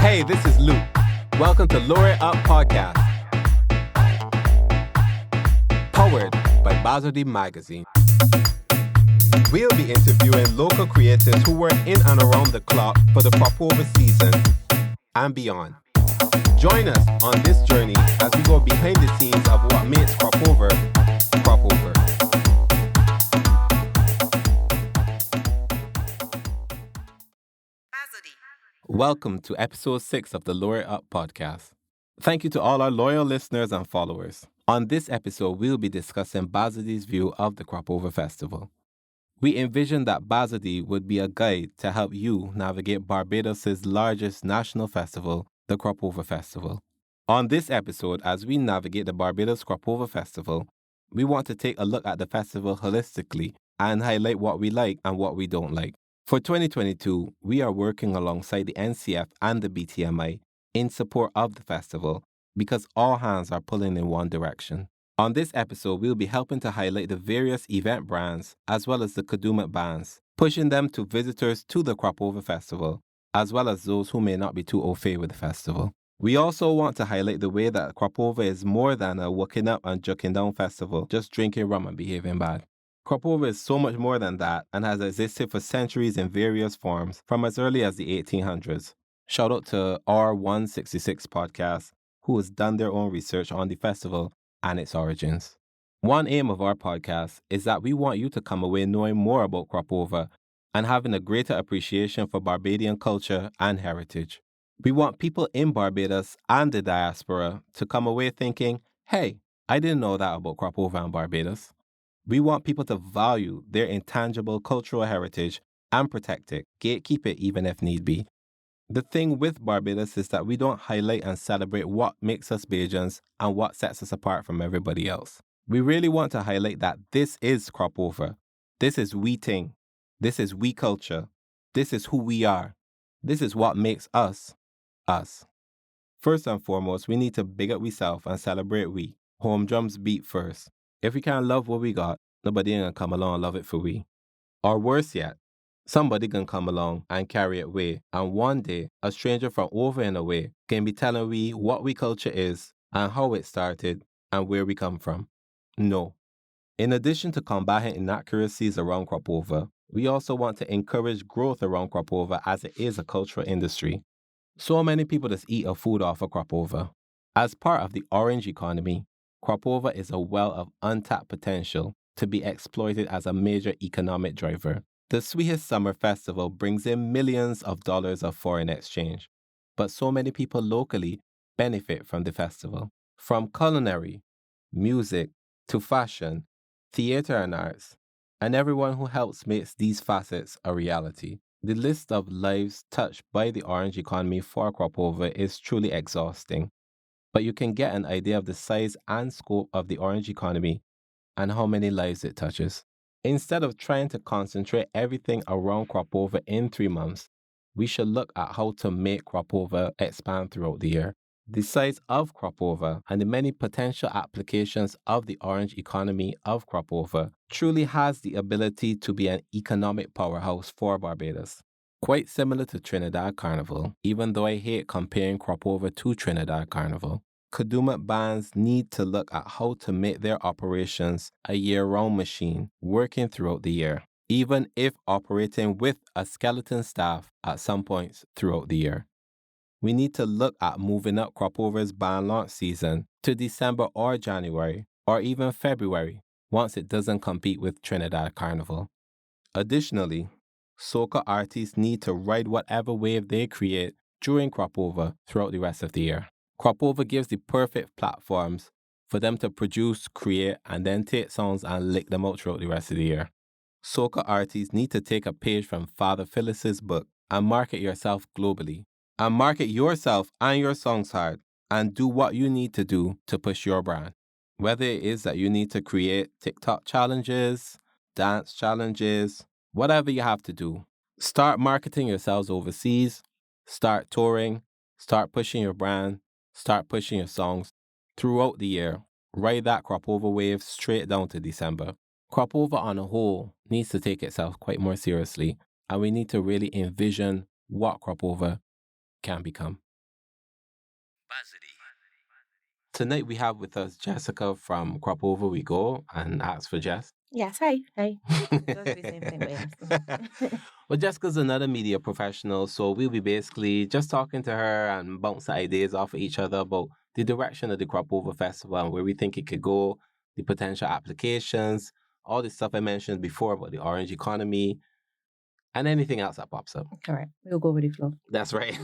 Hey, this is Luke. Welcome to Lure It Up Podcast. Powered by Bazodi Magazine. We'll be interviewing local creators who work in and around the clock for the CropOver season and beyond. Join us on this journey as we go behind the scenes of what makes CropOver, CropOver. Welcome to episode 6 of the Lure It Up podcast. Thank you to all our loyal listeners and followers. On this episode, we'll be discussing Bazodi's view of the CropOver Festival. We envisioned that Bazodi would be a guide to help you navigate Barbados' largest national festival, the CropOver Festival. On this episode, as we navigate the Barbados CropOver Festival, we want to take a look at the festival holistically and highlight what we like and what we don't like. For 2022, we are working alongside the NCF and the BTMI in support of the festival because all hands are pulling in one direction. On this episode, we'll be helping to highlight the various event brands as well as the Kadooment bands, pushing them to visitors to the CropOver Festival, as well as those who may not be too au fait with the festival. We also want to highlight the way that CropOver is more than a walking up and juking down festival, just drinking rum and behaving bad. CropOver is so much more than that and has existed for centuries in various forms from as early as the 1800s. Shout out to R166 podcast, who has done their own research on the festival and its origins. One aim of our podcast is that we want you to come away knowing more about CropOver and having a greater appreciation for Barbadian culture and heritage. We want people in Barbados and the diaspora to come away thinking, hey, I didn't know that about CropOver and Barbados. We want people to value their intangible cultural heritage and protect it, gatekeep it even if need be. The thing with Barbados is that we don't highlight and celebrate what makes us Bajans and what sets us apart from everybody else. We really want to highlight that this is CropOver. This is we thing. This is we culture. This is who we are. This is what makes us, us. First and foremost, we need to big up ourselves and celebrate we. Home drums beat first. If we can't love what we got, nobody ain't gonna come along and love it for we. Or worse yet, somebody can come along and carry it away, and one day, a stranger from over and away can be telling we what we culture is and how it started and where we come from. No. In addition to combating inaccuracies around CropOver, we also want to encourage growth around CropOver as it is a cultural industry. So many people just eat a food off of CropOver. As part of the Orange Economy, CropOver is a well of untapped potential to be exploited as a major economic driver. The sweetest summer festival brings in millions of dollars of foreign exchange, but so many people locally benefit from the festival. From culinary, music, to fashion, theater and arts, and everyone who helps makes these facets a reality. The list of lives touched by the Orange Economy for CropOver is truly exhausting, but you can get an idea of the size and scope of the Orange Economy and how many lives it touches. Instead of trying to concentrate everything around CropOver in 3 months, we should look at how to make CropOver expand throughout the year. The size of CropOver and the many potential applications of the Orange Economy of CropOver truly has the ability to be an economic powerhouse for Barbados. Quite similar to Trinidad Carnival, even though I hate comparing CropOver to Trinidad Carnival. Kadooment bands need to look at how to make their operations a year-round machine working throughout the year, even if operating with a skeleton staff at some points throughout the year. We need to look at moving up CropOver's band launch season to December or January, or even February, once it doesn't compete with Trinidad Carnival. Additionally, soca artists need to ride whatever wave they create during CropOver throughout the rest of the year. CropOver gives the perfect platforms for them to produce, create, and then take songs and lick them out throughout the rest of the year. Soca artists need to take a page from Father Phyllis's book and market yourself globally. And market yourself and your songs hard and do what you need to do to push your brand. Whether it is that you need to create TikTok challenges, dance challenges, whatever you have to do. Start marketing yourselves overseas, start touring, start pushing your brand, start pushing your songs throughout the year. Ride that CropOver wave straight down to December. CropOver on a whole needs to take itself quite more seriously, and we need to really envision what CropOver can become. Tonight we have with us Jessica from CropOverWeGo and Ask for Jess. Yes, hi. Does the same thing, but yes. Well, Jessica's another media professional, so we'll be basically just talking to her and bouncing ideas off of each other about the direction of the Crop Over Festival and where we think it could go, the potential applications, all the stuff I mentioned before about the orange economy, and anything else that pops up. All right, we'll go with the flow. That's right.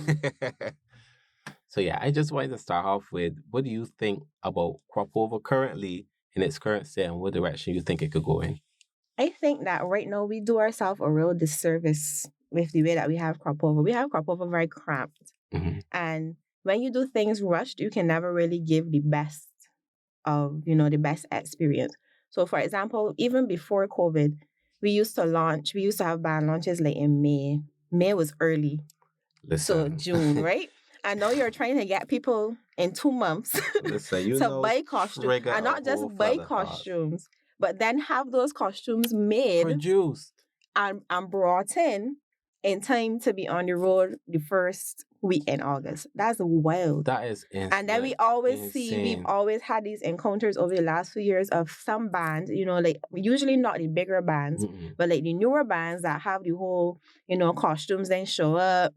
So yeah, I just wanted to start off with, what do you think about Crop Over currently in its current state and what direction you think it could go in? I think that right now we do ourselves a real disservice with the way that we have crop over. We have crop over very cramped. Mm-hmm. And when you do things rushed, you can never really give the best of, the best experience. So for example, even before COVID, we used to have band launches like in May. May was early. So June, right? I know you're trying to get people in 2 months to buy costumes. And not just buy costumes, but then have those costumes made, produced, and brought in time to be on the road the first week in August. That's wild. That is insane. And then we always we've always had these encounters over the last few years of some bands, like usually not the bigger bands, but like the newer bands that have the whole, costumes then show up.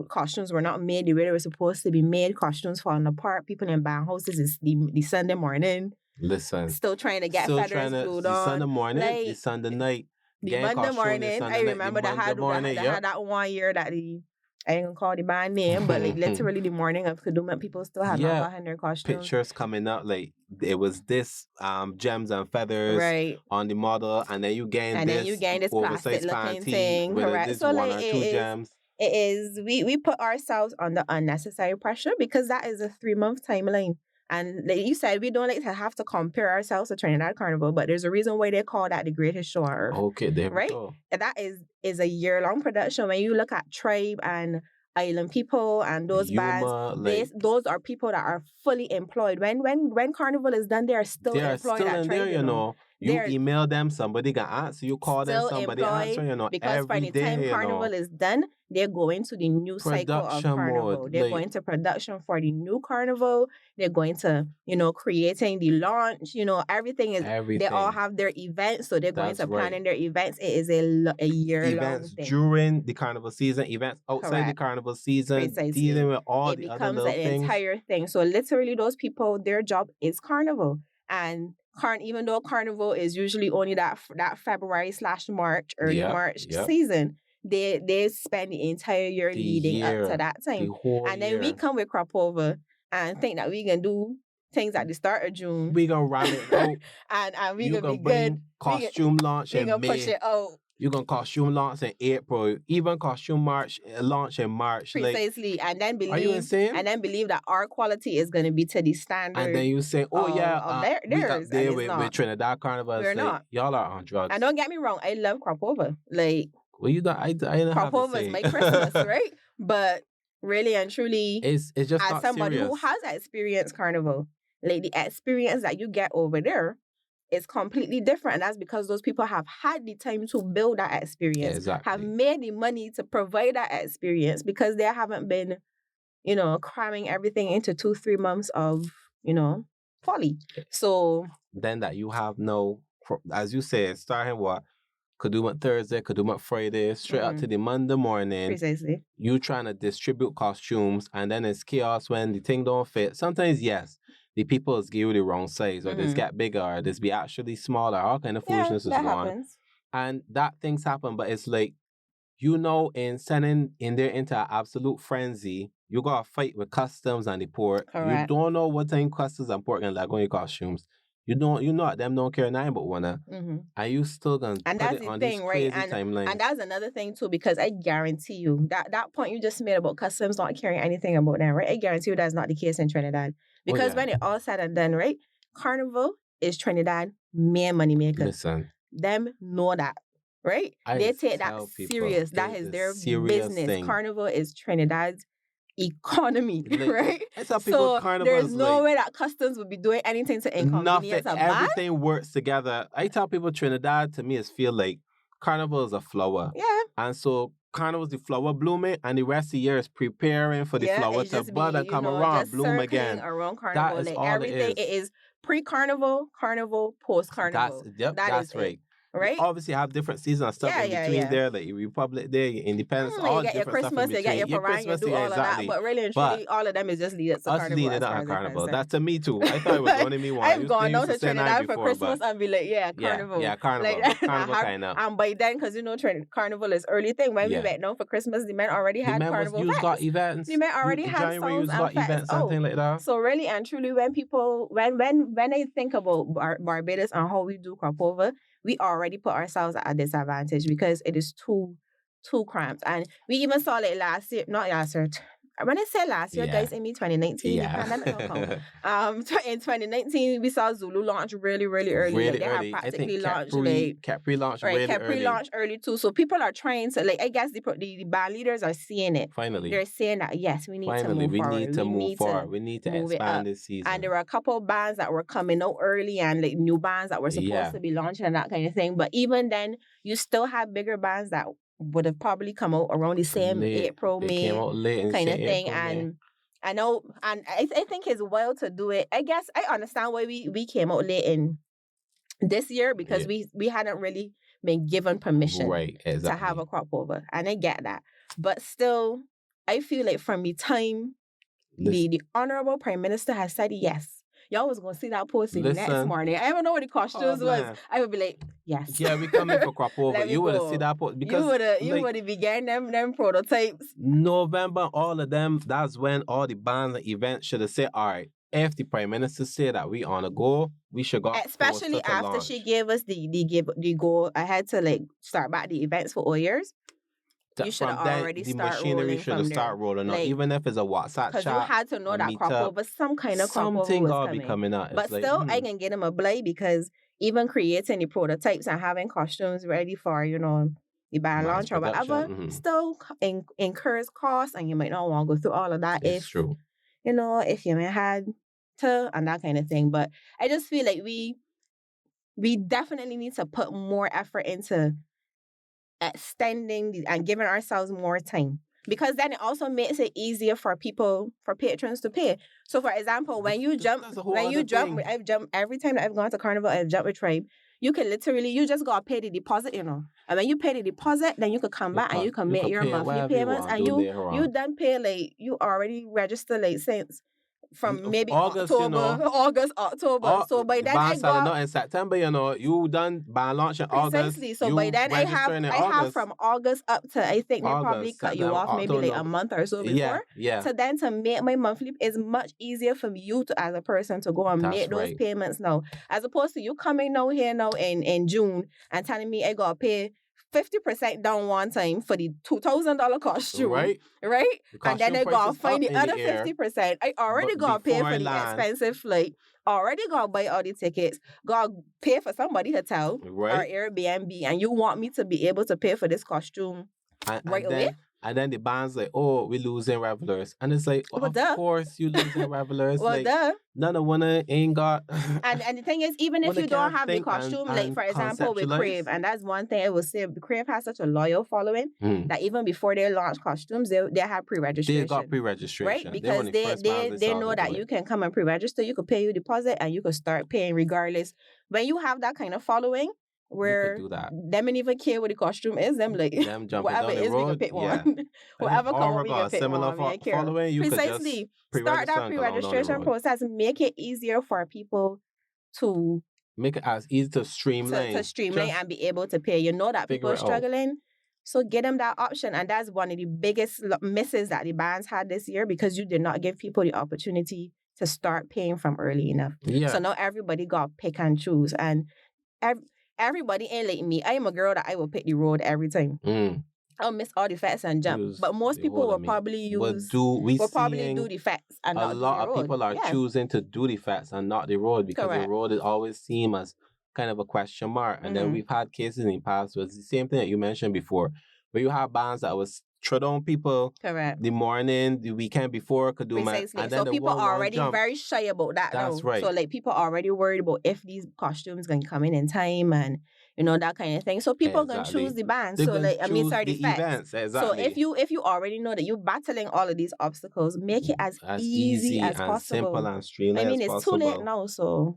Costumes were not made the way they were supposed to be made. Costumes falling apart. People in band houses is the Sunday morning. Listen. Still trying to get feathers glued on. The Sunday morning, like, the Sunday night. The Monday morning. I remember that had that 1 year that I ain't gonna call the band name, but like literally the morning of Kadooment, people still had not gotten their costumes. Pictures coming up, like it was this gems and feathers on the model, and then you gain this plastic looking thing. Correct. So like gems. It is we put ourselves under unnecessary pressure because that is a 3-month timeline. And like you said, we don't like to have to compare ourselves to Trinidad Carnival, but there's a reason why they call that the greatest show on earth. Okay, there we go. And that is a year-long production. When you look at Tribe and Island People and those bands, those are people that are fully employed. When Carnival is done, they are still employed at Tribe. There, you email them, somebody can answer. You call them, somebody answer. Because by the time Carnival is done, they're going to the new cycle of Carnival. They're going to production for the new Carnival. They're going to, creating the launch. Everything is. They all have their events, so they're going to planning their events. It is a year-long thing. During the Carnival season, events outside the Carnival season, dealing with all the other little things. It becomes an entire thing. So literally, those people, their job is Carnival, and even though Carnival is usually only that February/March, early March season, they spend the entire year leading up to that time. And then we come with Crop Over and think that we can do things at the start of June. We gonna ram it out. and we gonna be good. Costume launch in May. We gonna push it out. You're going to costume launch in April, even costume launch in March. Precisely. Like, and then believe, are you insane? And then believe that our quality is going to be to the standard. And then you say, theirs. We up there with Trinidad Carnival. We're not. Y'all are on drugs. And don't get me wrong, I love Crop Over. Like, well, you don't, I Crop Over is my Christmas, right? But really and truly, it's just as somebody who has experienced Carnival, like the experience that you get over there, it's completely different. And that's because those people have had the time to build that experience, have made the money to provide that experience because they haven't been, cramming everything into 2-3 months of, folly. So then that you have as you said, starting what? Kadooment Thursday, Kadooment Friday, straight up to the Monday morning. Precisely. You trying to distribute costumes and then it's chaos when the thing don't fit. Sometimes, yes. The people give you the wrong size, or this get bigger, or this be actually smaller, all kind of foolishness is going on. And that things happen, but it's like, in sending in there into an absolute frenzy, you gotta fight with customs and the port. Correct. You don't know what time customs and port can like on your costumes. Them don't care nothing but wanna. And you still gonna put it on this crazy timeline. And that's another thing too, because I guarantee you that point you just made about customs not caring anything about them, right? I guarantee you that's not the case in Trinidad. Because when it all said and done, right? Carnival is Trinidad main money maker. Listen. Them know that, right? They take that serious. That is their business. Carnival is Trinidad's economy, right? So there's no way that customs would be doing anything to inconvenience a band. Everything works together. I tell people Trinidad to me is feel like Carnival is a flower. Yeah. And so Carnival's the flower blooming, and the rest of the year is preparing for the flower it's to just bud be, and come around, just bloom circling again. around Carnival. That is Like all everything, it is. Pre-Carnival, Carnival, post-Carnival. That's right. It, right? You obviously have different seasons and stuff in between there, like Republic Day, your Independence, all you get your different stuff in Christmas, you between. get your Parade, you do all of that, but really and truly, all of them is just leading to us Carnival. leading up to Carnival. That's to me too. I thought it was only me one. I've gone down to Trinidad for Christmas and be like, Carnival. Yeah, Carnival. Like, Carnival kind of. And by then, because Carnival is early thing. When we went down for Christmas, the men already had Carnival events. Got events. The men already had songs and events, something like that. So really and truly, when I think about Barbados and how we do CropOver, we already put ourselves at a disadvantage because it is too cramped. And we even saw it last year, not last year. When I say last year, guys, I mean 2019, the pandemic don't count. In 2019, we saw Zulu launch really, really early. Really they early. have practically launched pre-launch really early. Pre-launch early too. So people are trying to, I guess the band leaders are seeing it. Finally. They're saying that, yes, we need to move forward. We need to move forward. We need to expand this season. And there were a couple of bands that were coming out early and new bands that were supposed to be launching and that kind of thing. But even then, you still have bigger bands that would have probably come out around the same April, May kind of thing. And I know, and I think it's wild to do it. I guess I understand why we came out late in this year because we hadn't really been given permission to have a CropOver. And I get that. But still, I feel like from the time the Honorable Prime Minister has said yes, y'all was going to see that post the next morning. I don't know what the costumes was. I would be like, yes. Yeah, we coming for CropOver. You would have seen that post. Because you would have began them prototypes. November, all of them, that's when all the bands and events should have said, all right, if the Prime Minister said that we on a go, we should go. Especially after she gave us the go ahead to start back the events for all years. You should have already started rolling. The machinery should have started rolling out, even if it's a WhatsApp chat. Because you had to know that CropOver, some kind of CropOver was coming out. But still, I can get him a blade because even creating the prototypes and having costumes ready for, the band launch or whatever, still incurs costs, and you might not want to go through all of that if you may had to and that kind of thing. But I just feel like we definitely need to put more effort into extending and giving ourselves more time, because then it also makes it easier for patrons to pay. So for example, when you jump, I've jumped every time that I've gone to Carnival, I've jumped with Tribe. You can literally, you just gotta pay the deposit, and when you pay the deposit, then you can come back and you can make your monthly payments, and you done pay you already register since from maybe August, October. So by then I got not in September, you done band launch in August. Precisely. So by then I have from August up to I think they probably cut you off maybe a month or so before. Yeah. So then to make my monthly is much easier for you as a person to go and make those payments now, as opposed to you coming in June and telling me I gotta pay 50% down one time for the $2,000 costume, right? And then I gotta find the other 50%. I already gotta pay for the expensive flight. Already gotta buy all the tickets. Gotta pay for somebody's hotel or Airbnb, and you want me to be able to pay for this costume right away? And then the band's like, oh, we're losing revelers. And it's like, of course you losing revelers. None of one ain't got... and the thing is, even if you don't have the costume, for example, with Crave, and that's one thing I will say, Crave has such a loyal following that even before they launch costumes, they have pre-registration. They got pre-registration. Right? Because they know that you can come and pre-register, you could pay your deposit, and you could start paying regardless. When you have that kind of following, where them ain't even care what the costume is, them whatever it is, we can pick one. Whatever color we can pick one. Following, Precisely. Start that pre-registration process. Make it easier for people to make it as easy to streamline. To streamline and be able to pay. You know that people are struggling. So get them that option. And that's one of the biggest misses that the bands had this year, because you did not give people the opportunity to start paying from early enough. Yeah. So now everybody got pick and choose. And everybody ain't like me. I am a girl that I will pick the road every time. I'll miss all the facts and jump. But most people will probably do the facts and not the road. A lot of people are choosing to do the facts and not the road, because the road is always seen as kind of a question mark. And then we've had cases in the past where it's the same thing that you mentioned before, where you have bands that was throw down people the morning, the weekend before could do my, and then so people are already very shy about that. That's right. So people are already worried about if these costumes can come in time, and that kind of thing. So people gonna choose the band. They're So gonna like, I mean, choose sorry, the the facts. events. So Exactly. if you already know that you're battling all of these obstacles, make it as easy as and possible. simple and streamlined I mean, as it's possible. too late now, so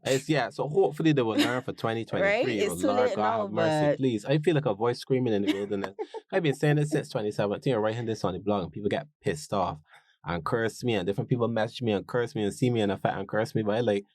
So hopefully they will learn for 2023. right? It's too Lord late God now, have mercy, but please. I feel like a voice screaming in the wilderness. I've been saying this since 2017, writing this on the blog, and people get pissed off and curse me, and different people message me and curse me and see me in effect and curse me, but I like,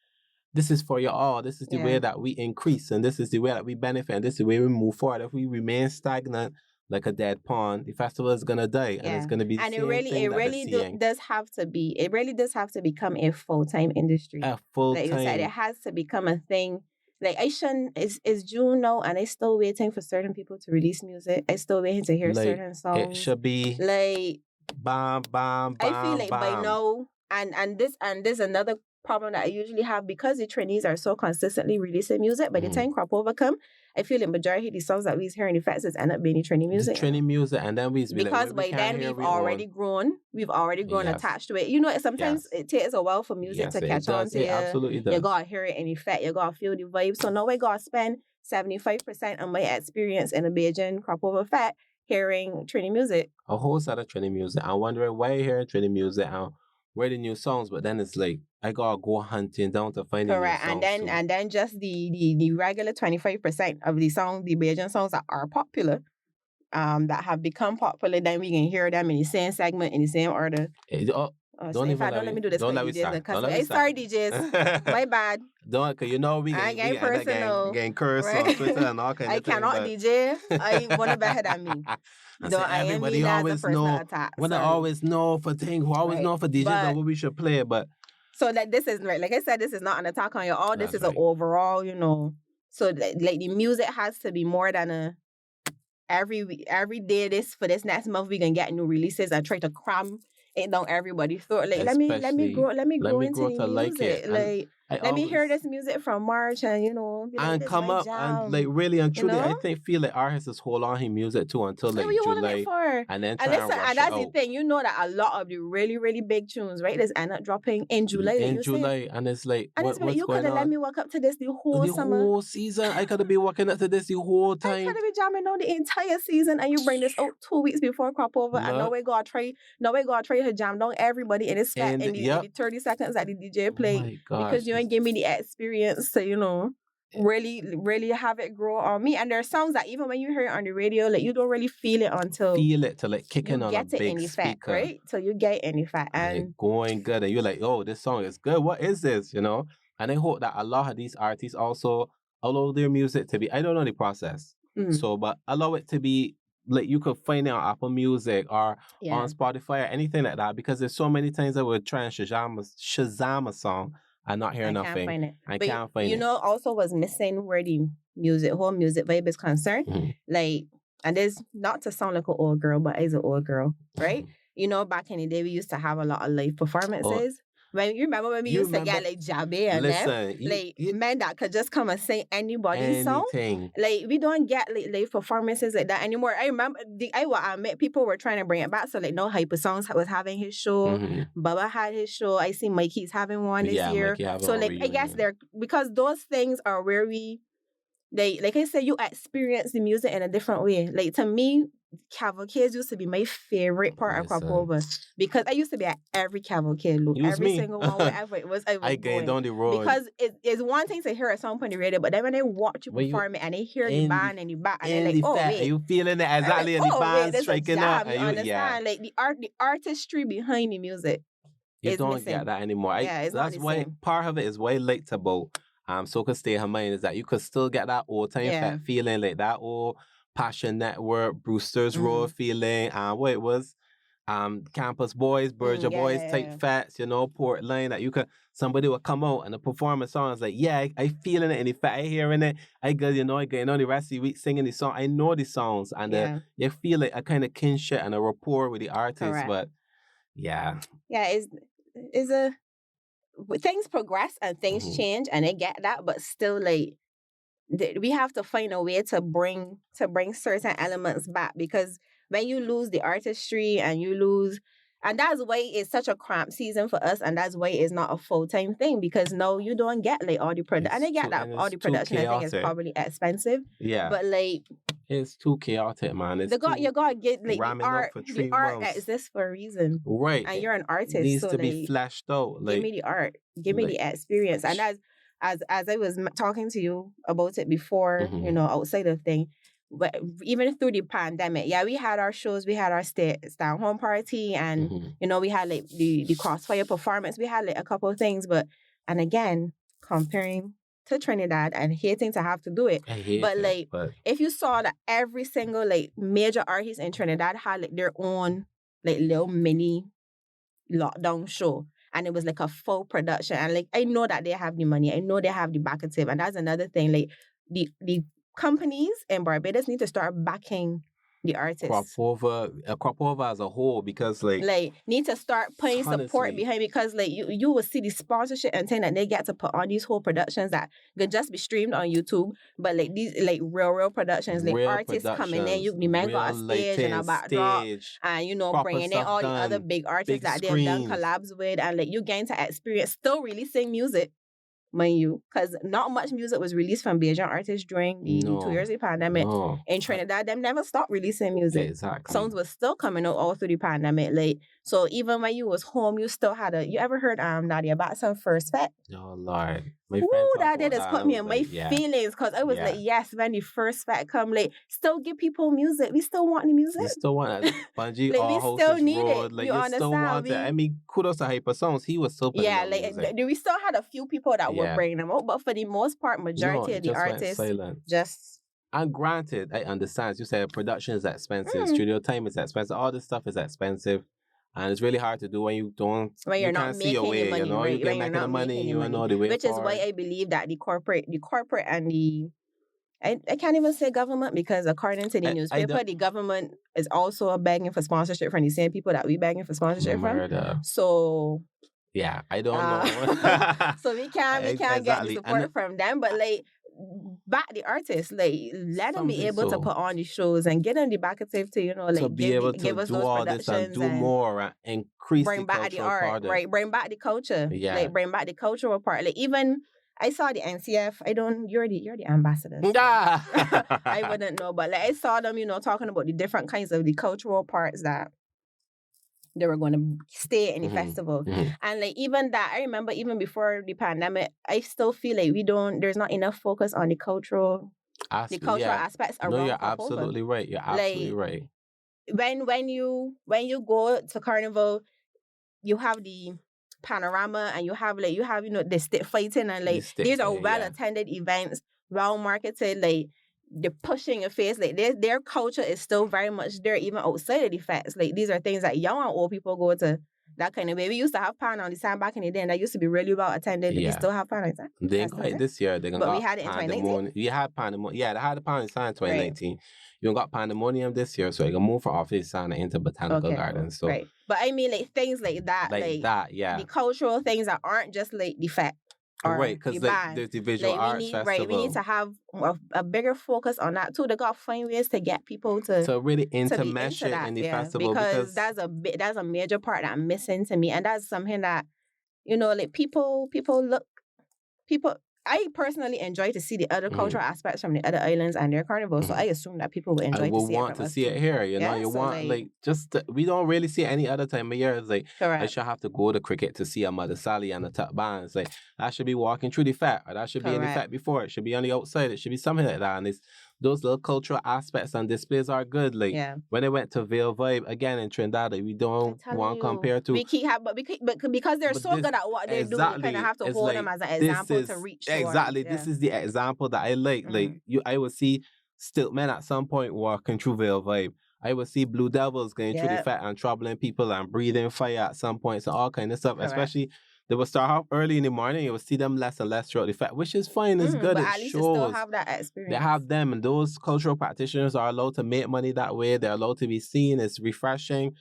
this is for you all. This is the way that we increase, and this is the way that we benefit, and this is the way we move forward. If we remain stagnant like a dead pond, the festival is gonna die, and it's gonna be the same thing it really does have to be. It really does have to become a full-time industry. A full-time. Like you said, it has to become a thing. Like I shouldn't. It's June now, and I'm still waiting for certain people to release music. I'm still waiting to hear certain songs. It should be like bam, bam, bam. I feel like by now, and this another problem that I usually have, because the trainees are so consistently releasing music. By the time CropOver come, I feel the majority of the songs that we hear in the festivals end up being the trainee music. And then because by then we've already grown. We've already grown attached to it. Sometimes it takes a while for music to catch on to you. Absolutely does. You gotta hear it in effect. You gotta feel the vibe. So now I gotta spend 75% of my experience in a Beijing CropOver Fest hearing trainee music. A whole set of trainee music. I'm wondering why you're hearing trainee music and where the new songs, but then it's like I gotta go hunting down to find the new songs. And then just the regular 25% of the Beijing songs that are popular, that have become popular, then we can hear them in the same segment, in the same order. Don't let me do this. Don't let me start. Sorry, DJs. My bad. Don't, cause we get personal. Getting cursed on Twitter and all kinds of things. I cannot DJ. I want to be better than me. Everybody always know. Always know for things. Who always know for DJs and what we should play, but. So that this is right. Like I said, this is not an attack on you all. This is an overall, So like the music has to be more than a. Every day, for this next month, we can get new releases and try to cram it down everybody's throat. Like let me grow into the music. Let me hear this music from March and come up and like really and truly. I feel like artists hold on his music too until like July, and then try and rush that's the thing. That a lot of the really really big tunes, right, is end up dropping in July. And it's like you could have let me walk up to this the whole summer, the whole season. I could have been walking up to this the whole time. I could have been jamming on the entire season, and you bring this out 2 weeks before CropOver, and now we gotta try to jam down everybody in the 30 seconds that the DJ played, because you ain't give me the experience to really really have it grow on me. And there are songs that even when you hear it on the radio, like you don't really feel it till like kicking on a big speaker, right? So you get it in effect and going good, and you're like, oh, this song is good. What is this? And I hope that a lot of these artists also allow their music to be. I don't know the process, but allow it to be. Like you could find it on Apple Music or on Spotify or anything like that, because there's so many times I would try and Shazam a song and not hear nothing. I can't find it. Also was missing where the whole music vibe is concerned. Like, and there's not to sound like an old girl, but as an old girl, right? Back in the day we used to have a lot of live performances. When you remember when we used to get like Jabe and them, men that could just come and sing anybody's song. Like we don't get like live performances like that anymore. I remember I will admit people were trying to bring it back. So like No Hyper Songs was having his show. Bubba had his show. I see Mikey's having one this year. So like I guess because those things are where we like I said, you experience the music in a different way. Like to me, cavalcades used to be my favorite part of CropOver, because I used to be at every cavalcade, single one, wherever it was. I going down the road, because it's one thing to hear a song on the radio, but then when they watch you perform it and they hear the band in the back, and they're like, "Oh wait, you feeling it exactly?" And the band striking up, you understand? Like the artistry behind the music. You don't get that anymore. That's why part of it is way late to boat. So could stay in her mind is that you could still get that old time feeling, like that old Passion Network, Brewster's Road feeling. What it was, Campus Boys, Berger Boys type fats, Portland. That somebody would come out and the performance song is like, I feeling it, and if I hearing it, I get the rest of the week singing the song. I know the songs, and you feel like a kind of kinship and a rapport with the artist. Correct. But is a things progress and things change, and I get that, but still like we have to find a way to bring certain elements back, because when you lose the artistry and you lose And that's why it's such a cramped season for us, and that's why it's not a full-time thing, because no, you don't get like all the production. And I get that all the production, I think, is probably expensive. Yeah. But like, it's too chaotic, man. It's you gotta get like the art exists for a reason. Right. And you're an artist. It needs so to like, be fleshed out. Like, give me the art. Give me the experience. And as I was talking to you about it before, you know, outside of thing, but even through the pandemic, we had our shows, we had our stay-at-home party, and you know, we had like the Crossfire performance, we had like a couple of things, and again, comparing to Trinidad and hating to have to do it, but if you saw that every single like major artist in Trinidad had like their own like little mini lockdown show, and it was like a full production, and like I know that they have the money, I know they have the backative, and that's another thing, like the companies in Barbados need to start backing the artists. CropOver as a whole, because like need to start putting support behind, because like you will see the sponsorship and thing that they get to put on these whole productions that could just be streamed on YouTube, but like these like real productions, like artists coming in, the man got a stage and a backdrop, and you know, bringing in all the other big artists that they've done collabs with, and like you getting to experience still releasing music. Mind you, because not much music was released from Bajan artists during the 2 years of the pandemic. In Trinidad, them never stopped releasing music. Exactly. Songs was still coming out all through the pandemic. Like, so even when you was home, you still had you ever heard Nadia Batson First Fete? Oh Lord. That did just put me in my feelings, because I was like, yes, when the First Fete come, like, still give people music. We still want the music. We still want it. Bungie, like, we still need road. it. Like, you still want it. I mean, kudos to Hyper Songs. He was still putting out music. We still had a few people that were bringing them out, but for the most part, majority of the artists just... And granted, I understand. You said production is expensive, studio time is expensive, all this stuff is expensive. And it's really hard to do when you you're not making your way, money, you know, you can't make the money, you know the way. Which is why I believe that the corporate and I can't even say government, because according to the newspaper, the government is also begging for sponsorship from the same people that we begging for sponsorship from. So yeah, I don't know. So we can't get the support from them, but like, back the artists, like, let them be able to put on the shows and get them the backative to, you know, like, to be able to give us do those all this and do more and increase bring back the art, part right? Bring back the culture, like, bring back the cultural part. Like, even I saw the NCF. You're the ambassador. So I wouldn't know, but like, I saw them, you know, talking about the different kinds of the cultural parts that they were going to stay in the festival. And like, even that, I remember even before the pandemic, I still feel like there's not enough focus on the cultural aspects around. No, you're absolutely right. You're absolutely right. When you go to Carnival, you have the panorama, and you have you know, the stick fighting, and like, these are well attended events, well marketed, like, they're pushing your face, like, their culture is still very much there, even outside of the fest. Like, these are things that young and old people go to, that kind of way. We used to have pan on the sand back in the day, and that used to be really well attended. We still have pan on the sand. They ain't quite this year. But we had it in 2019. We had pandemonium. Yeah, they had the pan on the sand in 2019. Right. You got pandemonium this year, so you can move from office sand into botanical gardens. So, right. But I mean, like, things like that, the cultural things that aren't just like the fest. Right, because there's the visual arts festival. Right, we need to have a bigger focus on that too. They got to find ways to get people to really intermesh it in the festival, because that's a major part that I'm missing to me, and that's something that, you know, like, people. I personally enjoy to see the other cultural aspects from the other islands and their carnival, so I assume that people will enjoy to see it. Want to see it here, you know. You so want we don't really see it any other time of year. It's like, I should have to go to cricket to see a Mother Sally and a top band. It's like, I should be walking through the fat, or that should be in the fat before. It should be on the outside. It should be something like that, and it's those little cultural aspects and displays are good. Like, when they went to Veil Vibe again in Trinidad, we don't want to compare to. We keep because they're so good at what they do, we kind of have to hold them as an example to reach. Exactly, this is the example that I like. Like, I would see Stiltmen at some point walking through Veil Vibe. I would see Blue Devils going through the fat and troubling people and breathing fire at some points and all kind of stuff. Especially, they will start off early in the morning. You will see them less and less throughout the fest, which is fine. It's good. But it at least shows. You still have that experience. They have them, and those cultural practitioners are allowed to make money that way. They're allowed to be seen. It's refreshing.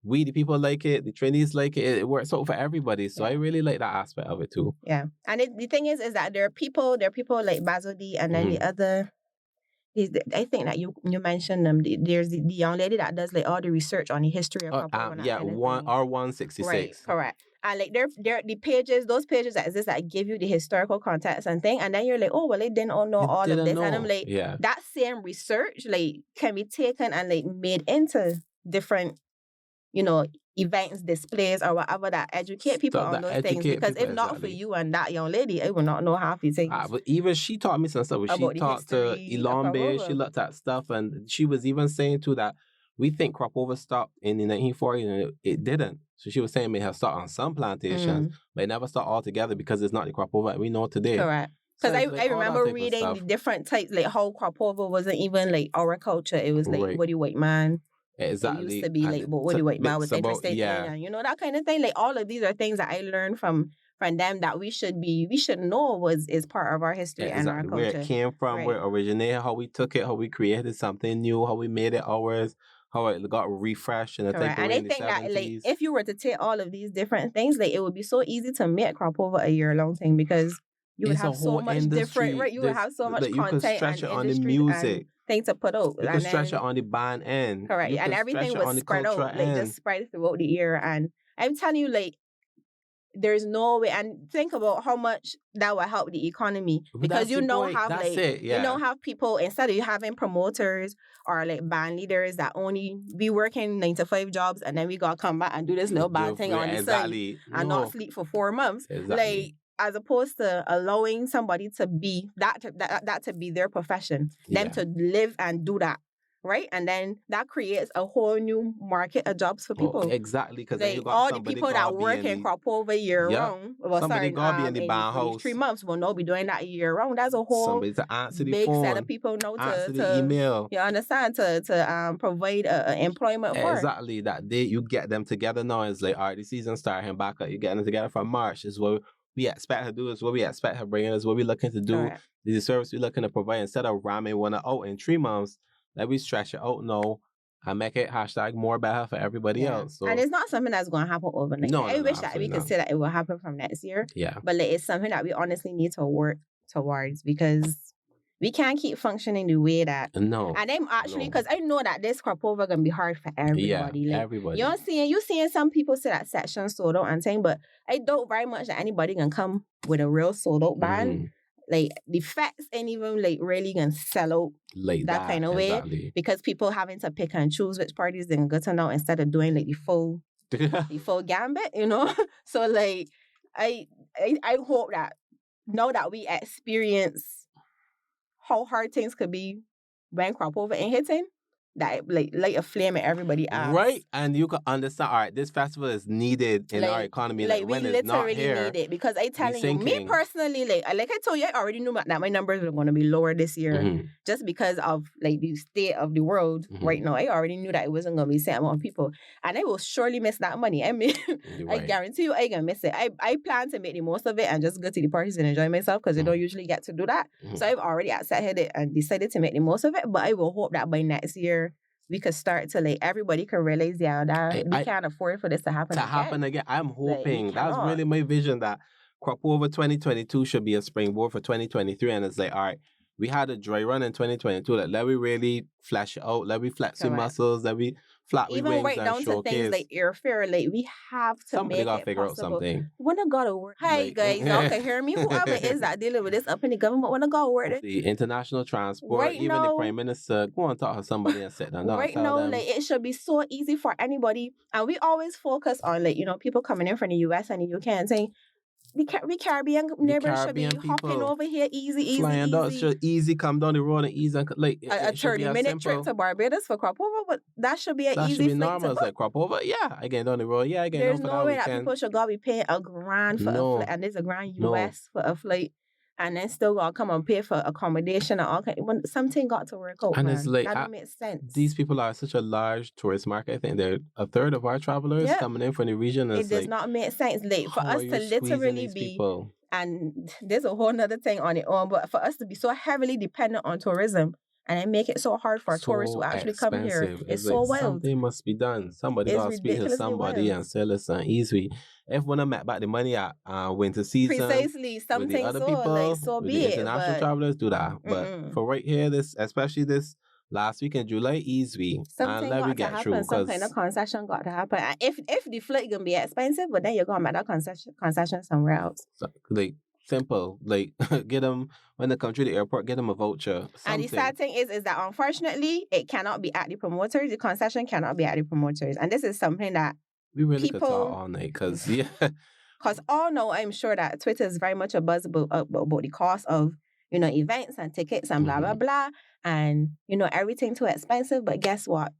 We, the people, like it. The trainees like it. It works out for everybody. So I really like that aspect of it too. Yeah, and the thing is that there are people like Basil D, and then the I think that you mentioned them. There's the young lady that does like all the research on the history of crop over and that kind of thing. R166. Right, correct. And like they're the pages, those pages that exist that give you the historical context and thing, and then you're like, oh well, they didn't all know all of this, and I'm like, that same research like can be taken and like made into different, events, displays, or whatever that educate people on those things. Because if not for you and that young lady, I would not know half these things. But even she taught me some stuff. She talked to Ilombe, she looked at stuff, and she was even saying too that we think crop over stopped in the 1940s, and it didn't. So she was saying it may have stopped on some plantations, but it never stopped altogether because it's not the crop over that we know today. Correct. Because I remember reading the different types, like how crop over wasn't even like our culture. It was like what the white man. Exactly. It used to be like what the white man was interested in, and that kind of thing. Like all of these are things that I learned from them that we should know is part of our history and our culture. Where it came from, where it originated, how we took it, how we created something new, how we made it ours, how it got refreshed in a type of way. And I think that like if you were to take all of these different things, like it would be so easy to make crop over a year-long thing because you would have so much different, right? You would have so much content you could stretch and it on the music. Thing to put out. You can stretch it on the band end. Correct. And everything was spread out, like just spread throughout the year. And I'm telling you, like, there's no way. And think about how much that will help the economy because you don't have people, instead of you having promoters or like band leaders that only be working 9 to 5 jobs and then we gotta come back and do this little band thing on the side and not sleep for 4 months. Like, as opposed to allowing somebody to be that to be their profession, them to live and do that, right? And then that creates a whole new market of jobs for people. Exactly, because like, all the people that work in crop over year round, somebody gotta be in the band house 3 months will not be doing that year round. That's a whole big set of people now to email. You understand to provide employment for. Exactly, that day you get them together now. It's like, all right, the season starting back up. You get them together from March. Is what we expect her to do, is what we expect her bringing us, what we're looking to do. Right. The service we're looking to provide. Instead of ramming one out in 3 months, let me stretch it out now and make it #more better for everybody else. So. And it's not something that's going to happen overnight. I wish that we could say that it will happen from next year. Yeah. But like, it's something that we honestly need to work towards because we can't keep functioning the way that. No. And I'm actually, because I know that this crop over going to be hard for everybody. Yeah, like, everybody. You're seeing some people say that section sold out and thing, but I doubt very much that anybody can come with a real sold out band. Like, the facts ain't even like really going to sell out like that kind of way because people having to pick and choose which parties they're going to go to now instead of doing like the full gambit, So like, I hope that now that we experience how hard things could be when crop over and hitting, that like light a flame at everybody else. Right, and you can understand, all right, this festival is needed in our economy. Like when we it's not literally here, need it because I telling you, me personally, like I told you, I already knew that my numbers were going to be lower this year just because of like the state of the world right now. I already knew that it wasn't going to be the same amount of people, and I will surely miss that money. I mean, I guarantee you, I gonna miss it. I plan to make the most of it and just go to the parties and enjoy myself because I don't usually get to do that. So I've already accepted it and decided to make the most of it. But I will hope that by next year, we could start to like everybody can realize that we can't afford for this to happen again. I'm hoping that's really my vision that crop over 2022 should be a springboard for 2023, and it's like, all right, we had a dry run in 2022. Like, let me really flesh it out. Let me flex your muscles. Let me flat even wings right and down showcase. To things like airfare. Like, we have to somebody make gotta it figure possible. out something. When I gotta work, hey guys, y'all can hear me. Whoever is that dealing with this up in the government, when I gotta work, the international transport, right even now, the prime minister, go and talk to somebody and sit down. Right now, them. like, it should be so easy for anybody, and we always focus on like people coming in from the US and the UK and saying, the Caribbean neighbors should be hopping over here easy. Down, should easy come down the road and easy and like a 30-minute trip to Barbados for crop over, but that should be an easy should be flight normal. It's like crop over, I get down the road, I get There's down for no that way weekend. that people should go be paying $1,000 for a flight, and there's $1,000 US for a flight. And then still gotta come and pay for accommodation and all kind. When something got to work out, and man. It's like, that don't make sense. These people are such a large tourist market. I think they're a third of our travelers coming in from the region. It does not make sense. Like, for us to literally be, and there's a whole nother thing on it on, but for us to be so heavily dependent on tourism and then make it so hard for tourists So to actually come here. expensive. It's like so wild. something must be done. Somebody It's got to speak to ridiculously somebody wild. and say, listen, easy. If when I met back the money at winter season, Precisely, with the something other so people, like so with be the it. international But travelers, do that. But for right here, especially this last week in July, easy. And something let me got to get through. happen. Some kind of concession got to happen. And if the flight gonna be expensive, but then you're gonna make that concession somewhere else. Like simple, like get them when they come to the airport, get them a voucher. Something. And the sad thing is that unfortunately, it cannot be at the promoters. The concession cannot be at the promoters, and this is something that we really people could talk all night because because all know, I'm sure that Twitter is very much a buzz about the cost of events and tickets and blah blah blah, and everything too expensive. But guess what?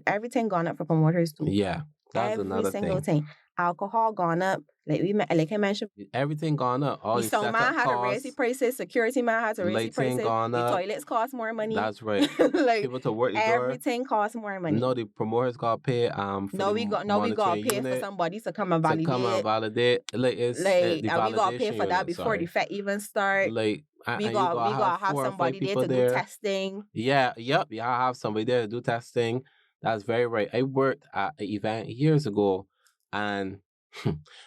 Everything gone up for promoters too. Yeah, that's every another single thing. Alcohol gone up. Like I mentioned, everything gone up. All the sound man had to raise the prices. Security man had to raise the prices. Gone up. The toilets cost more money. That's right. Like people to work the everything costs more money. No, the promoters got to pay. We got to pay for somebody to come and validate. Like we got to pay for that before the fete even start. Like we got to have somebody there to do testing. Yeah, yep. You have somebody there to do testing. That's very right. I worked at an event years ago, and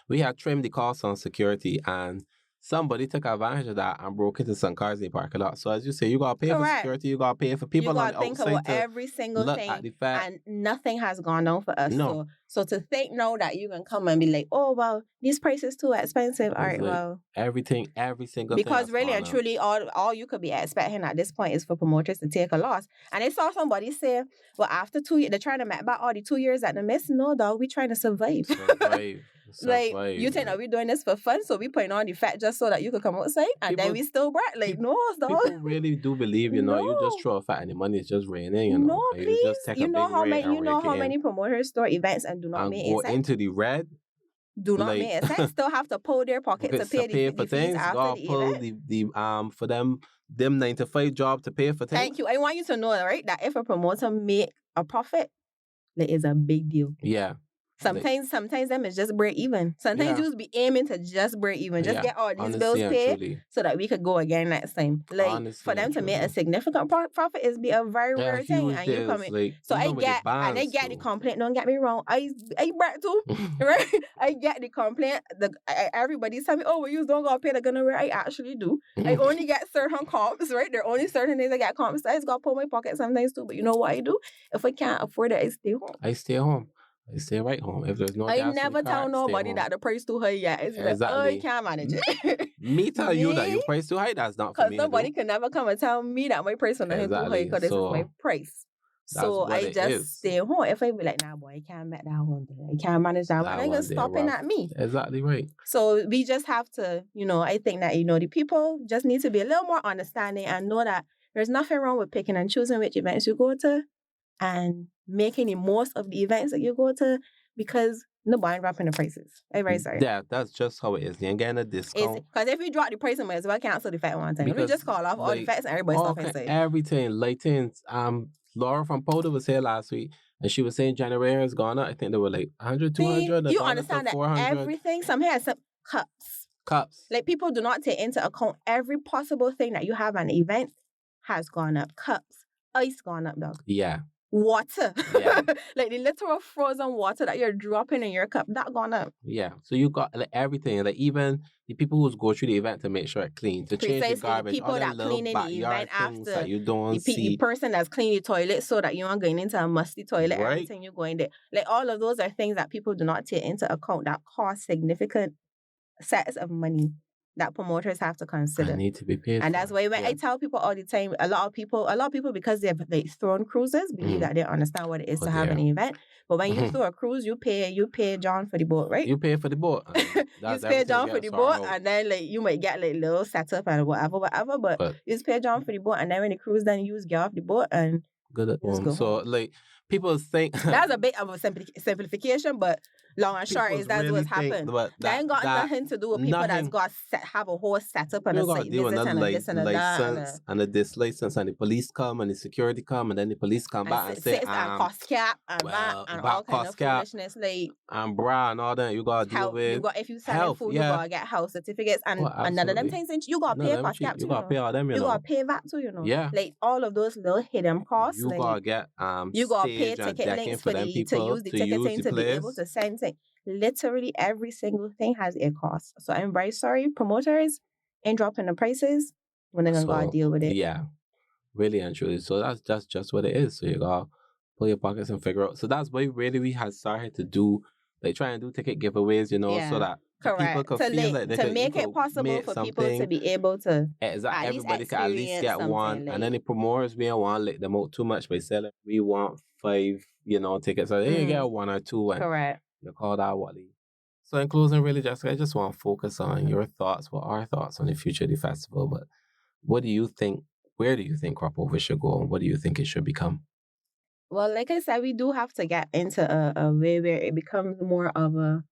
we had trimmed the costs on security, and somebody took advantage of that and broke into some cars in the parking lot. So as you say, you gotta pay for security, you gotta pay for people on the outside. You gotta think about every single thing, at the fact. And nothing has gone down for us. No. So to think now that you can come and be like, oh well, these prices too expensive. All right, well, every single thing. Because really and truly, all you could be expecting at this point is for promoters to take a loss. And I saw somebody say, well, after 2 years, they're trying to make back all the 2 years that they missed. No, dog, we trying to survive. Like, you think that we're doing this for fun, so we putting on the fat just so that you could come outside, and then we still brat. Like, no, dog. People really do believe, you just throw a fat and the money is just raining, No, like, please. You just take how many promoters store events and do not make it sense. Into the red. Do not make it sense. Still have to pull their pocket to pay the fees after the event. The for them 9 to 5 job to pay for things. Thank you. I want you to know, right, that if a promoter make a profit, that is a big deal. Yeah. Sometimes them is just break even. Sometimes you just be aiming to just break even. Just get all these bills paid so that we could go again next time. Like, for them to make a significant profit is be a very rare thing. And you come in. So I get the complaint. Don't get me wrong. I break too. Right? I get the complaint. Everybody's telling me, oh, well, you don't gotta pay the gunner. I actually do. I only get certain comps, right? There are only certain days I get comps. I just gotta pull my pocket sometimes too. But you know what I do? If I can't afford it, I stay home. I stay right home. If there's no gas I never tell nobody that the price too high yet. It's exactly. Like, oh, you can't manage it. Me tell you that your price too high, that's not for me. Because nobody can never come and tell me that my price on the too high because this is my price. So I just stay home. If I be like, nah, boy, I can't make that one day. I can't manage that one. They're going to stopping at me. Exactly right. So we just have to, I think that, the people just need to be a little more understanding and know that there's nothing wrong with picking and choosing which events you go to and making the most of the events that you go to, because nobody dropping the prices. Everybody sorry. Yeah, that's just how it is. You ain't getting a discount. Because if you drop the price, you might as well cancel the fat one time. If you just call off all the fats and everybody stuff inside. Everything, like things. Laura from Powder was here last week, and she was saying January has gone up. I think they were like 100, 200. You understand that 400. Everything, some has some cups. Like, people do not take into account every possible thing that you have at an event has gone up. Cups, ice gone up, dog. Yeah. Water. Yeah. Like the literal frozen water that you're dropping in your cup, that gone up. Yeah. So you got like everything. Like even the people who go through the event to make sure it's clean, to change the garbage, the people that cleaning the event after that you don't see. The person that's cleaning the toilet so that you're not going into a musty toilet every time you go in there. Like, all of those are things that people do not take into account that cost significant sets of money that promoters have to consider. I need to be paid. And that's why when I tell people all the time, a lot of people because they've like thrown cruises, believe that they understand what it is to have an event. But when you throw a cruise, you pay John for the boat, right? You pay for the boat. You pay John for the boat, and then like you might get like little setup and whatever. But you just pay John for the boat, and then when the cruise done, you just get off the boat and good at home. So like people think That's a bit of a simplification, but long and short is that's what's happened. That ain't got nothing to do with people that's got have a whole setup and a site visit and a this and a that and a this license, and the police come and the security come and then the police come back and say and cost cap and all kind of foolishness like and bra and all that you gotta deal with. You got, if you selling food, you gotta get house certificates and none of them things. You gotta pay cost cap too. You gotta pay all them. You gotta pay that too. Yeah, like all of those little hidden costs. You gotta get you gotta pay ticket links for them people to use the ticketing to be able to send things. Literally every single thing has a cost. So I'm very sorry, promoters ain't dropping the prices when they're gonna deal with it. Yeah, really and truly. So that's just what it is. So you gotta pull your pockets and figure out. So that's why really we had started to do, like, try and do ticket giveaways, so that people could feel like they could make it possible for people to be able to everybody can at least get one. And then the promoters we don't want to let them out too much by selling. We want 5, tickets. So they get 1 or 2 and correct. You call that Wally. So in closing, really, Jessica, I just want to focus on your thoughts. What are our thoughts on the future of the festival? But what do you think? Where do you think CropOver should go? And what do you think it should become? Well, like I said, we do have to get into a way where it becomes more of a,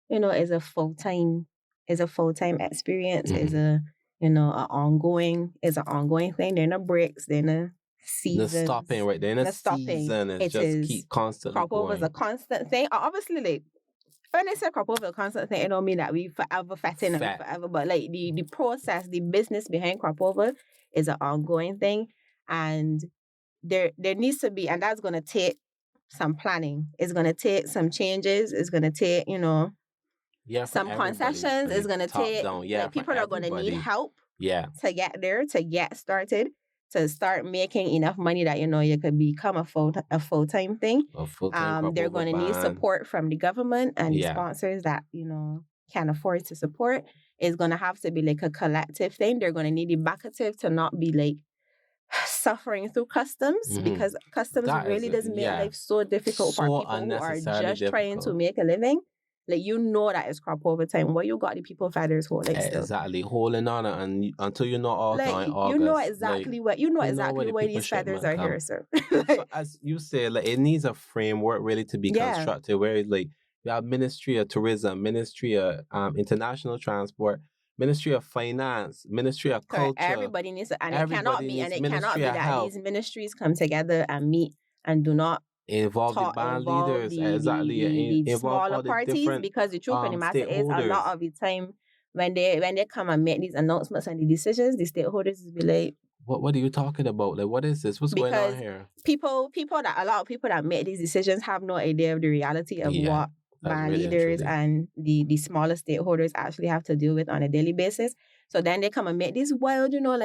is a full-time experience, is a, an ongoing thing. They're no breaks, they're no seasons. The stopping, right? They're in a season. It's just keep constantly CropOver is a constant thing. Obviously, like, when I say CropOver a constant thing, it don't mean that we forever fetting and forever, but like the process, the business behind CropOver is an ongoing thing. And there needs to be, and that's going to take some planning. It's going to take some changes. It's going to take, some concessions. It's going to take, people are going to need help to get there, to get started, to start making enough money that, you could become a full-time thing. They're going to need support from the government and the sponsors that, can afford to support. It's going to have to be like a collective thing. They're going to need the backative to not be like suffering through customs, because customs really does make life so difficult for people who are just trying to make a living. Like, that it's CropOver time. What you got the people feathers holding still. Exactly, holding on it, and until you know all like, August, you know exactly why these feathers are here, sir. So as you say, like, it needs a framework really to be constructed, where like you have Ministry of Tourism, Ministry of International Transport, Ministry of Finance, Ministry of Culture. Everybody needs to, and it cannot be that these ministries come together and meet and do not involve the band leaders, the smaller parties, because the truth of the matter is, a lot of the time when they come and make these announcements and the decisions, the stakeholders will be like, what are you talking about? Like, what is this? What's going on here? A lot of people that make these decisions have no idea of the reality of what band leaders and the smaller stakeholders actually have to deal with on a daily basis. So then they come and make these wild, utopic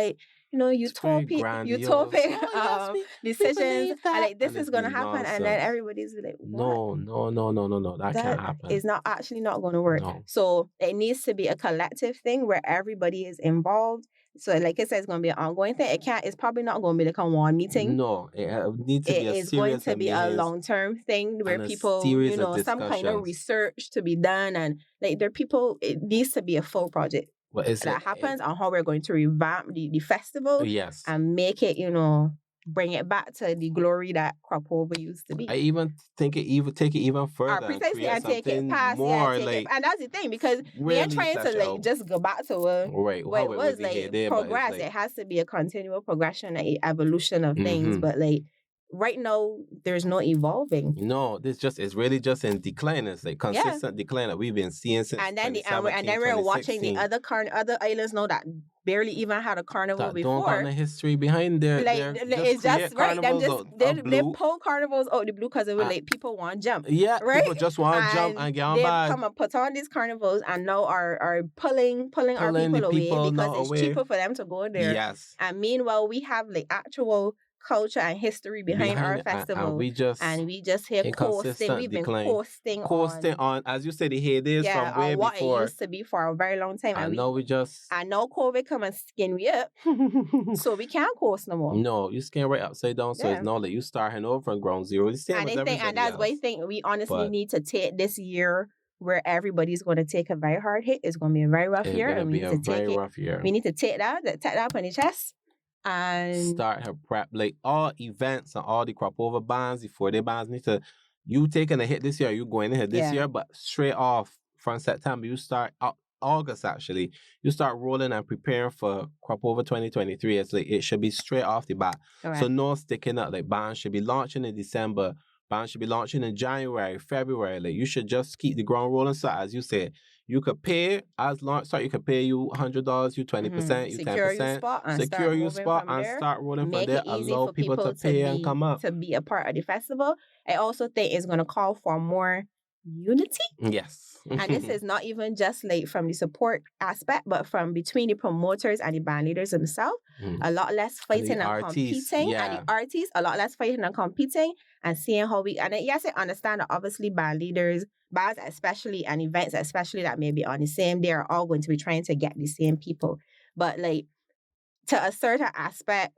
decisions, and like this is going to happen, and then everybody's like, what? No, that can't happen. It's not going to work. No. So it needs to be a collective thing where everybody is involved. So like I said, it's going to be an ongoing thing. It's probably not going to be like a one meeting. No, it needs to be a series. It is going to be a long-term thing where people, some kind of research to be done, and like it needs to be a full project. Happens on how we're going to revamp the festival and make it, bring it back to the glory that CropOver used to be. I even think take it even further. Precisely, and take it past more. And that's the thing, because we ain't trying to like just go back to what it was like progress. Like, it has to be a continual progression, an evolution of things. But like right now, there's no evolving. No, it's really just in decline. It's like consistent decline that we've been seeing since. And then we're watching the other islands now that barely even had a carnival before. Don't got the history behind there. It's just right. They pull carnivals out the blue because it was like people want to jump. Yeah, right. People just want to jump and get on by. They come and put on these carnivals and now are pulling our people away because it's cheaper for them to go there. Yes. And meanwhile, we have like actual culture and history behind our festival, and we just here coasting. We've been coasting on, as you said, the heydays from way what before. It used to be for a very long time. And now COVID come and skin we up, so we can't coast no more. No, you skin right upside down. So it's now that you starting over from ground zero. And that's why I think we honestly need to take this year where everybody's going to take a very hard hit. It's going to be a very rough year, and we need to take it. We need to take that on the chest. And start her prep. Like all events and all the crop over bands, the 4-day bands need to, you taking a hit this year, you going to hit this year, but straight off from September, you start August actually, you start rolling and preparing for crop over 2023. It's like it should be straight off the bat. correct. So no sticking up. Like bands should be launching in December. Bands should be launching in January, February. Like you should just keep the ground rolling. So as you said, you could pay as launch start. You could pay you $100, you 20%, you 10%. Secure your spot and secure your spot and start rolling from there. Make it easy Allow for people to pay and come up. to be a part of the festival. I also think it's going to call for more unity. Yes. And this is not even just like from the support aspect, but from between the promoters and the band leaders themselves. A lot less fighting and competing. And the artists, a lot less fighting and competing and seeing how we, and yes, I understand that obviously band leaders, bands especially, and events especially that may be on the same day are all going to be trying to get the same people. But like to a certain aspect,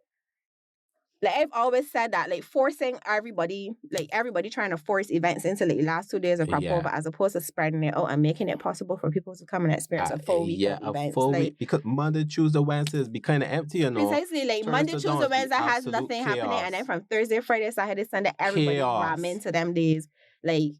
like I've always said that, like forcing everybody trying to force events into like the last 2 days of crop over as opposed to spreading it out and making it possible for people to come and experience a full week of events. A full week, because Monday, Tuesday, Wednesday is be kind of empty, you know. Precisely, like Monday, Tuesday, Wednesday has nothing happening, and then from Thursday, Friday, Saturday, Sunday, everybody ram into them days. Like,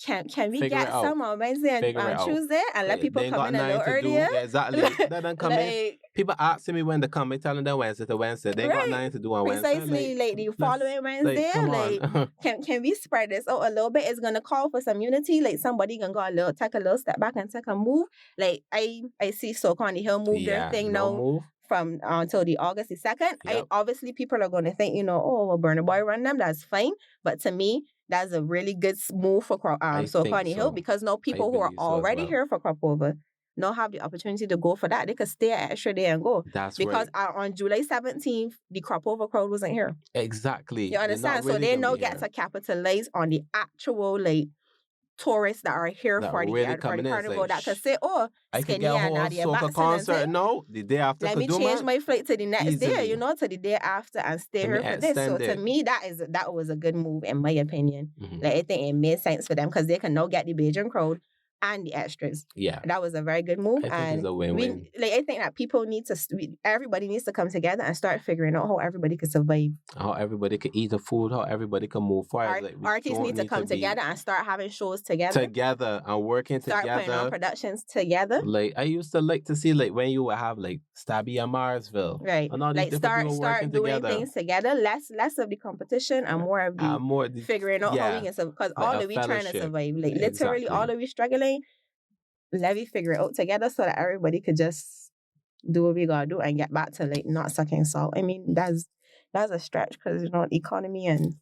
can we get some on Wednesday and on Tuesday and let people come in a little earlier? Exactly. They don't come in. People asking me when to come. I telling them Wednesday to Wednesday. They got nothing to do on Wednesday. Precisely, like the following Wednesday. Can we spread this out a little bit? It's gonna call for some unity. Like somebody can go take a little step back and take a move. Like I see Soak on the Hill move their thing now. From until the August the 2nd. Obviously people are going to think, well, Burna Boy run them. That's fine. But to me, that's a really good move for Soak on the Hill, because now people who are already here for crop over now have the opportunity to go for that. They could stay an extra day and go. That's because on July 17th, the crop over crowd wasn't here. Exactly. You understand? So they now get to capitalize on the actual tourists that are here for the carnival that could say, I can get a whole soca concert the day after. Let me change my flight to the next day, to the day after and stay here for this. So to me, that was a good move in my opinion. Like I think it made sense for them because they can now get the Bajan crowd and the extras. Yeah. That was a very good move. I think it's a win-win. I think that everybody needs to come together and start figuring out how everybody can survive. How everybody can eat the food, how everybody can move forward. Artists need to come together and start having shows together. Together and working together. Start putting on productions together. Like I used to like to see when you would have Stabby and Marsville. Right. And all these start doing together. Things together. Less of the competition and more of the figuring out how we can survive. Because all of we trying to survive. Literally all of we struggling. Let me figure it out together so that everybody could just do what we gotta do and get back to not sucking salt. I mean, that's a stretch because economy and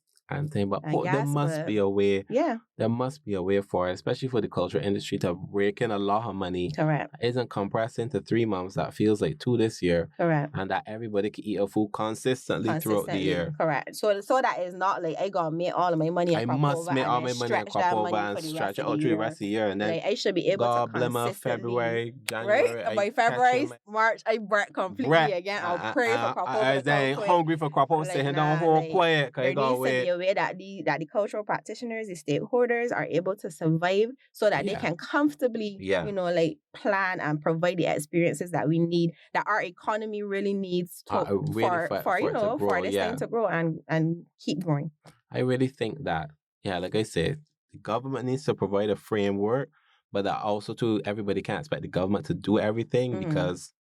thing, but there must be a way. Yeah, there must be a way for it, especially for the culture industry to rake in a lot of money. Correct. Isn't compressed into 3 months. That feels like 2 this year. Correct. And that everybody can eat a food consistently throughout the year. Correct. So that is not I gotta make all of my money. I must make all my money at crop over and stretch it out through the rest of the year, and then I should be able to consistently. February, January. Right. By February, March, I break completely again. I'll pray for crop over. I'm hungry for crop over. Sitting down whole quiet. There needs to be a way that the cultural practitioners, the stakeholders are able to survive so that they can comfortably, plan and provide the experiences that we need, that our economy really needs for this thing to grow and keep growing. I really think that, like I said, the government needs to provide a framework, but that also too, everybody can't expect the government to do everything because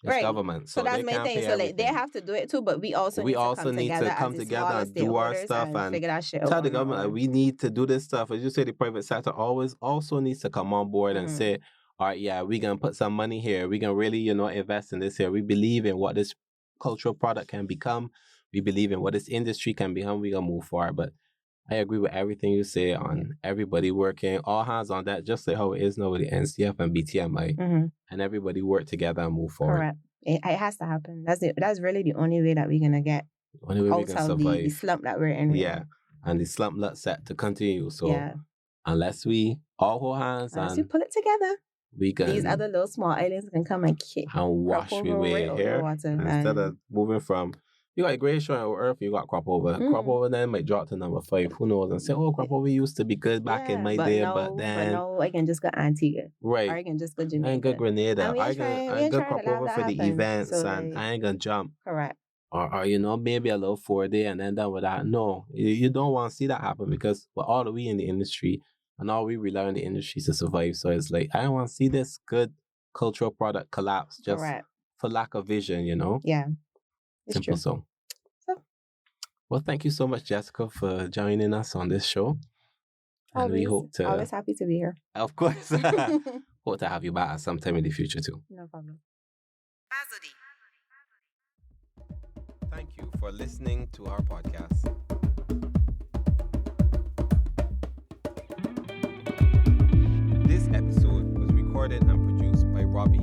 it's government. So that's my thing. So they have to do it too, but we also need to come together and do our stuff and figure that shit out. Tell the government we need to do this stuff. As you say, the private sector also needs to come on board and say, all right, we're gonna put some money here. We can really, invest in this here. We believe in what this cultural product can become. We believe in what this industry can become. We're gonna move forward. But I agree with everything you say on everybody working, all hands on that, just like how it is now with the NCF and BTMI, and everybody work together and move forward. Correct. It has to happen. That's really the only way that we're gonna get out of the slump that we're in. Yeah, and the slump that's set to continue. So unless we all hold hands and we pull it together, we can. These other little small islands can come and kick and wash we way here instead of moving from. You got Great Shore or Earth, you got crop over. Crop over then might drop to number 5. Who knows? And say, crop over used to be good back in my day, but then... But no, I can just go Antigua. Right. Or I can just go Jamaica. I ain't go Grenada. I can go crop over for the events so and I ain't gonna jump. Correct. or maybe a little 4 day and then done with that. No, you don't want to see that happen because we're all we in the industry and all we rely on the industry to survive. So it's like, I don't want to see this good cultural product collapse just Correct. for lack of vision, Yeah. It's Simple true. so. So, Well, thank you so much, Jessica, for joining us on this show. And we hope to, always happy to be here. of course, hope to have you back sometime in the future too. No problem. Thank you for listening to our podcast. This episode was recorded and produced by Robbie